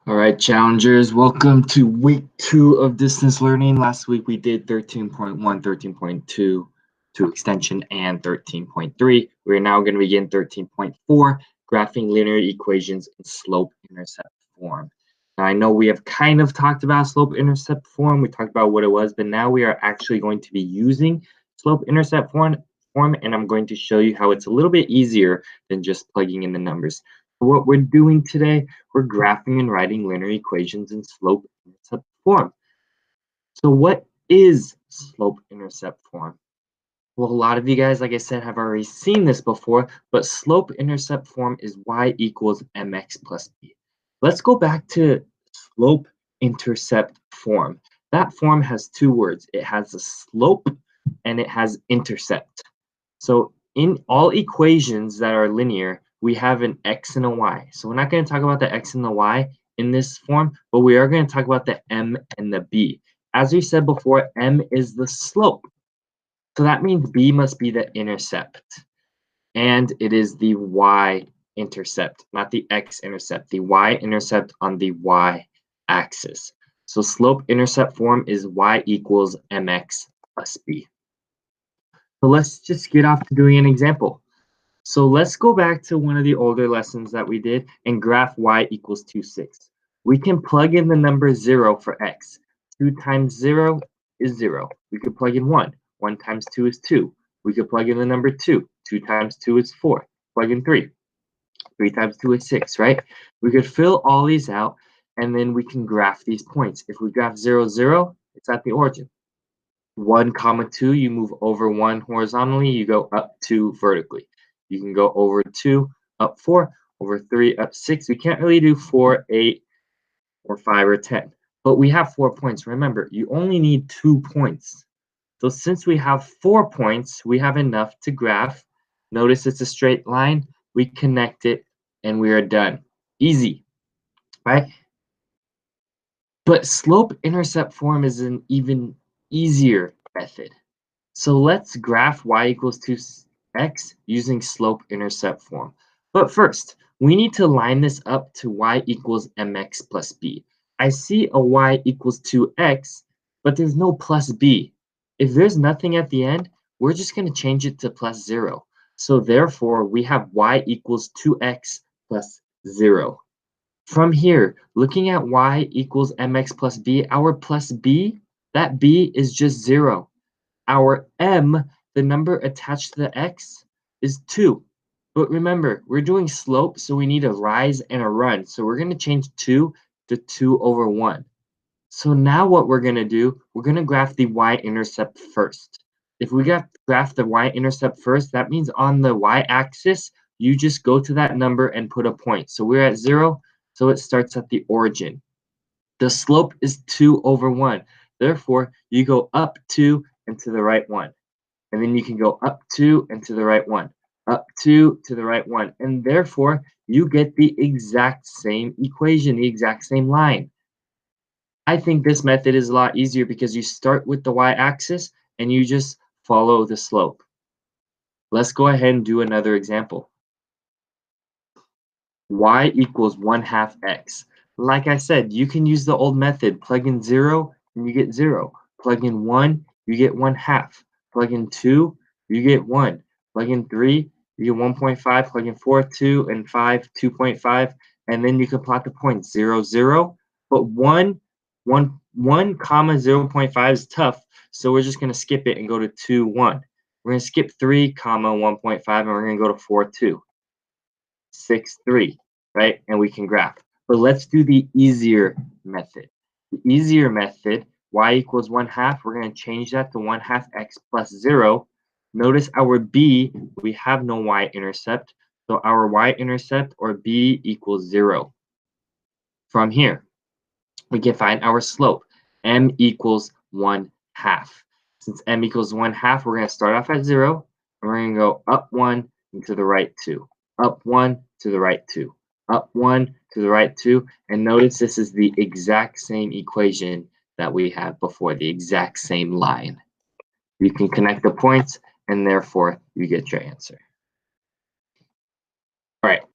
All right, challengers, welcome to week 2 of distance learning. Last week we did 13.1, 13.2 to extension, and 13.3. We're now going to begin 13.4, graphing linear equations in slope-intercept form. Now, I know we have kind of talked about slope-intercept form. We talked about what it was, but now we are actually going to be using slope-intercept form, and I'm going to show you how it's a little bit easier than just plugging in the numbers. What we're doing today, we're graphing and writing linear equations in slope-intercept form. So what is slope-intercept form? Well, a lot of you guys, like I said, have already seen this before, but slope-intercept form is y equals mx plus b. Let's go back to slope-intercept form. That form has two words. It has a slope and it has intercept. So in all equations that are linear, we have an x and a y. So we're not going to talk about the x and the y in this form, but we are going to talk about the m and the b. As we said before, m is the slope. So that means b must be the intercept. And it is the y-intercept, not the x-intercept, the y-intercept on the y-axis. So slope-intercept form is y equals mx plus b. So let's just get off to doing an example. So let's go back to one of the older lessons that we did and graph y equals 2, 6. We can plug in the number 0 for x. 2 times 0 is 0. We could plug in 1. 1 times 2 is 2. We could plug in the number 2. 2 times 2 is 4. Plug in 3. 3 times 2 is 6, right? We could fill all these out, and then we can graph these points. If we graph 0, 0, it's at the origin. 1, 2, you move over 1 horizontally, you go up 2 vertically. You can go over 2, up 4, over 3, up 6. We can't really do 4, 8, or 5, or 10. But we have 4 points. Remember, you only need 2 points. So since we have 4 points, we have enough to graph. Notice it's a straight line. We connect it, and we are done. Easy, right? But slope-intercept form is an even easier method. So let's graph y equals 2x using slope-intercept form. But first, we need to line this up to y equals mx plus b. I see a y equals 2x, but there's no plus b. If there's nothing at the end, we're just going to change it to plus 0. So therefore, we have y equals 2x plus 0. From here, looking at y equals mx plus b, our plus b, that b is just 0. Our m, the number attached to the x, is 2. But remember, we're doing slope, so we need a rise and a run. So we're going to change 2 to 2 over 1. So now what we're going to do, we're going to graph the y-intercept first. If we graph the y-intercept first, that means on the y-axis, you just go to that number and put a point. So we're at 0, so it starts at the origin. The slope is 2 over 1. Therefore, you go up 2 and to the right 1. And then you can go up 2 and to the right 1. Up 2 to the right 1. And therefore, you get the exact same equation, the exact same line. I think this method is a lot easier because you start with the y-axis and you just follow the slope. Let's go ahead and do another example. Y equals 1/2 x. Like I said, you can use the old method. Plug in 0 and you get 0. Plug in 1, you get 1/2. Plug in 2, you get 1. Plug in 3, you get 1.5. Plug in 4, 2, and 5, 2.5. And then you can plot the points 0, 0. But 1, 0.5 is tough, so we're just going to skip it and go to 2, 1. We're going to skip 3, 1.5, and we're going to go to 4, 2. 6, 3, right? And we can graph. But let's do the easier method. The easier method, y equals 1/2, we're going to change that to 1/2 x plus 0. Notice our b, we have no y-intercept, so our y-intercept or b equals 0. From here, we can find our slope. M equals 1/2. Since m equals 1/2, we're going to start off at 0, and we're going to go up 1 and to the right 2. Up 1 to the right 2. Up 1 to the right 2. And notice this is the exact same equation that we had before, the exact same line. You can connect the points, and therefore you get your answer. All right,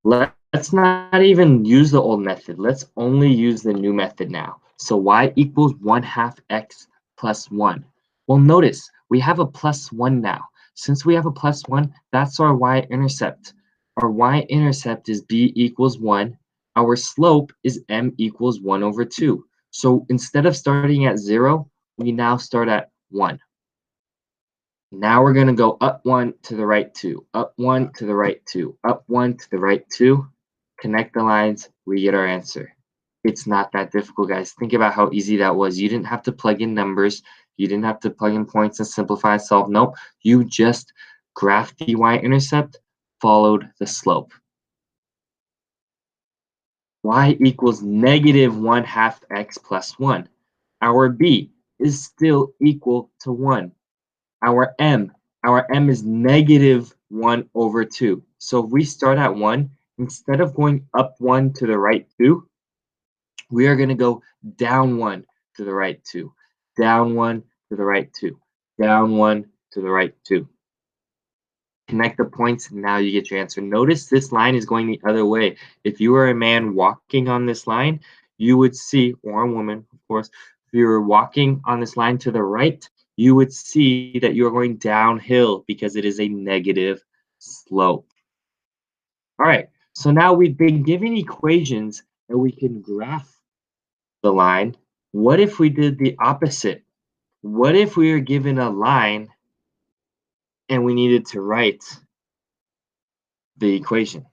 let's Let's not even use the old method. Let's only use the new method now. So y equals 1/2 x plus 1. Well, notice we have a plus 1 now. Since we have a plus 1, that's our y-intercept. Our y-intercept is b equals 1. Our slope is m equals 1 over 2. So instead of starting at 0, we now start at 1. Now we're going to go up 1 to the right 2, up 1 to the right 2, up 1 to the right 2. Connect the lines, we get our answer. It's not that difficult, guys. Think about how easy that was. You didn't have to plug in numbers. You didn't have to plug in points and simplify, solve. Nope. You just graphed the y-intercept, followed the slope. Y equals negative 1/2 x plus 1. Our b is still equal to 1. Our m is negative 1 over 2. So if we start at 1, instead of going up 1 to the right 2, we are going to go down 1 to the right 2, down 1 to the right 2, down 1 to the right 2. Connect the points, and now you get your answer. Notice this line is going the other way. If you were a man walking on this line, you would see, or a woman, of course, if you were walking on this line to the right, you would see that you're going downhill because it is a negative slope. All right, so now we've been given equations and we can graph the line. What if we did the opposite? What if we were given a line and we needed to write the equation?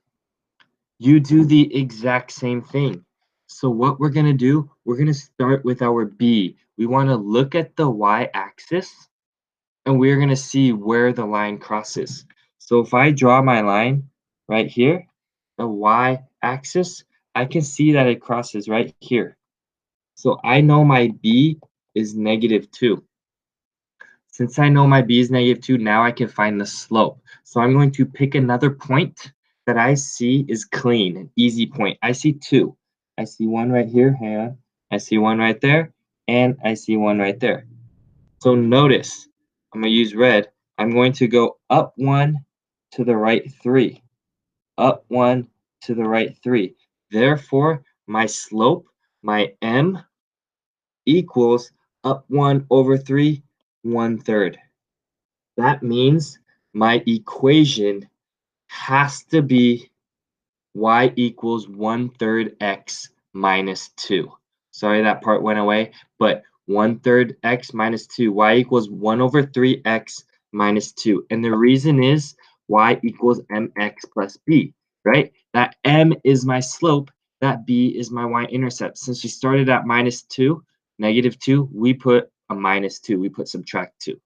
You do the exact same thing. So what we're going to do, we're going to start with our B. We want to look at the y-axis and we're going to see where the line crosses. So if I draw my line right here, the y-axis, I can see that it crosses right here. So I know my B is -2. Since I know my b is -2, now I can find the slope. So I'm going to pick another point that I see is clean, an easy point. I see two. I see one right here, hang on. I see one right there, and I see one right there. So notice, I'm going to use red. I'm going to go up 1 to the right 3, up 1 to the right 3. Therefore, my slope, my m, equals up 1 over 3, 1/3. That means my equation has to be y equals 1/3 x minus 2. Sorry, that part went away, but 1/3 x minus 2. Y equals 1 over 3x minus 2. And the reason is y equals mx plus b, right? That m is my slope. That b is my y-intercept. Since we started at -2, -2, we put a -2. We put subtract 2.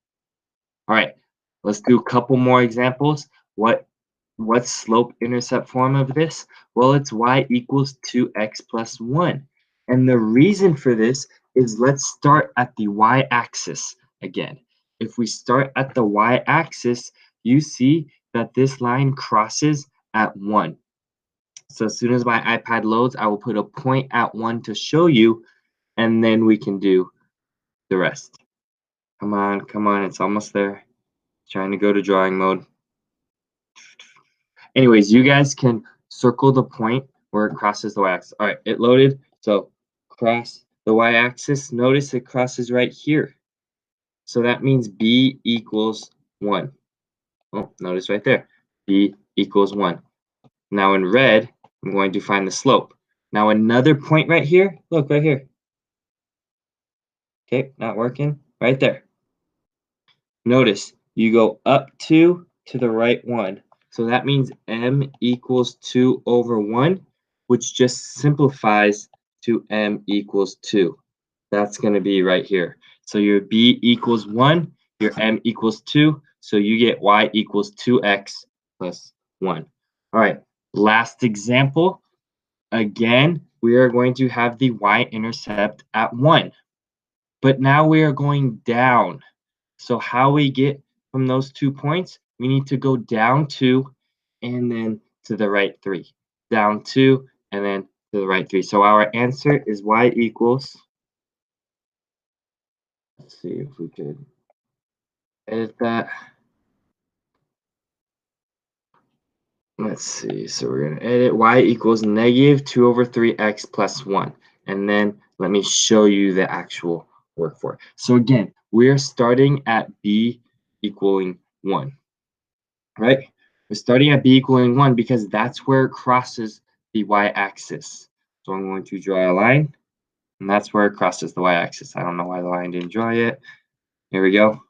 All right, let's do a couple more examples. What's slope-intercept form of this? Well, it's y equals 2x plus 1. And the reason for this is let's start at the y-axis again. If we start at the y-axis, you see that this line crosses at 1. So as soon as my iPad loads, I will put a point at 1 to show you, and then we can do the rest. Come on, it's almost there. Trying to go to drawing mode. Anyways, you guys can circle the point where it crosses the y-axis. All right, it loaded. So cross the y-axis. Notice it crosses right here. So that means b equals 1. Oh, notice right there. B equals 1. Now in red, I'm going to find the slope. Now another point right here. Look, right here. Okay, not working. Right there. Notice you go up 2 to the right 1. So that means m equals 2 over 1, which just simplifies to m equals 2. That's going to be right here. So your b equals 1, your m equals 2, so you get y equals 2x plus 1. All right, last example. Again, we are going to have the y-intercept at 1. But now we are going down. So how we get from those 2 points, we need to go down 2 and then to the right 3. Down 2 and then to the right 3. So our answer is y equals, let's see if we could edit that. let's see. So we're going to edit y equals negative 2 over 3x plus 1. And then let me show you the actual work for it. So again, we're starting at b equaling 1, right? We're starting at b equaling 1 because that's where it crosses the y-axis. So I'm going to draw a line, and that's where it crosses the y-axis. I don't know why the line didn't draw yet. Here we go.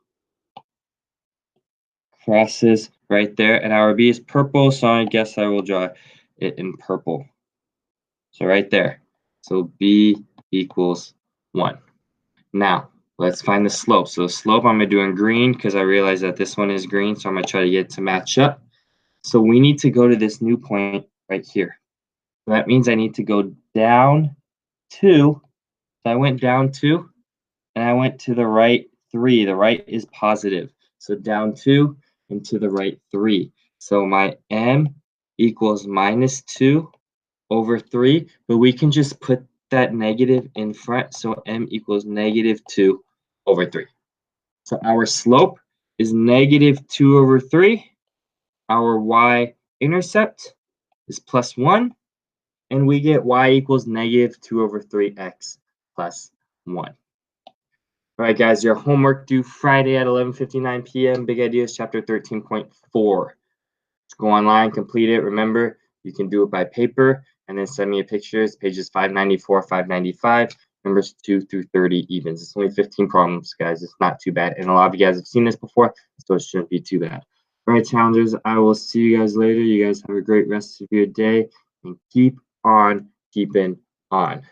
Crosses right there, and our b is purple, so I guess I will draw it in purple. So right there. So b equals 1. Now, let's find the slope. So the slope I'm going to do in green because I realize that this one is green, so I'm going to try to get it to match up. So we need to go to this new point right here. So that means I need to go down 2. So I went down 2, and I went to the right 3. The right is positive. So down 2 and to the right 3. So my m equals minus 2 over 3, but we can just put that negative in front. So m equals negative 2 over 3. So our slope is negative 2 over 3. Our y-intercept is plus 1. And we get y equals negative 2 over 3x plus 1. All right, guys, your homework due Friday at 11:59 p.m. Big Ideas, chapter 13.4. Just go online, complete it. Remember, you can do it by paper, and then send me a picture. It's pages 594, 595, numbers 2 through 30 evens. It's only 15 problems, guys. It's not too bad. And a lot of you guys have seen this before, so it shouldn't be too bad. All right, challengers, I will see you guys later. You guys have a great rest of your day, and keep on keeping on.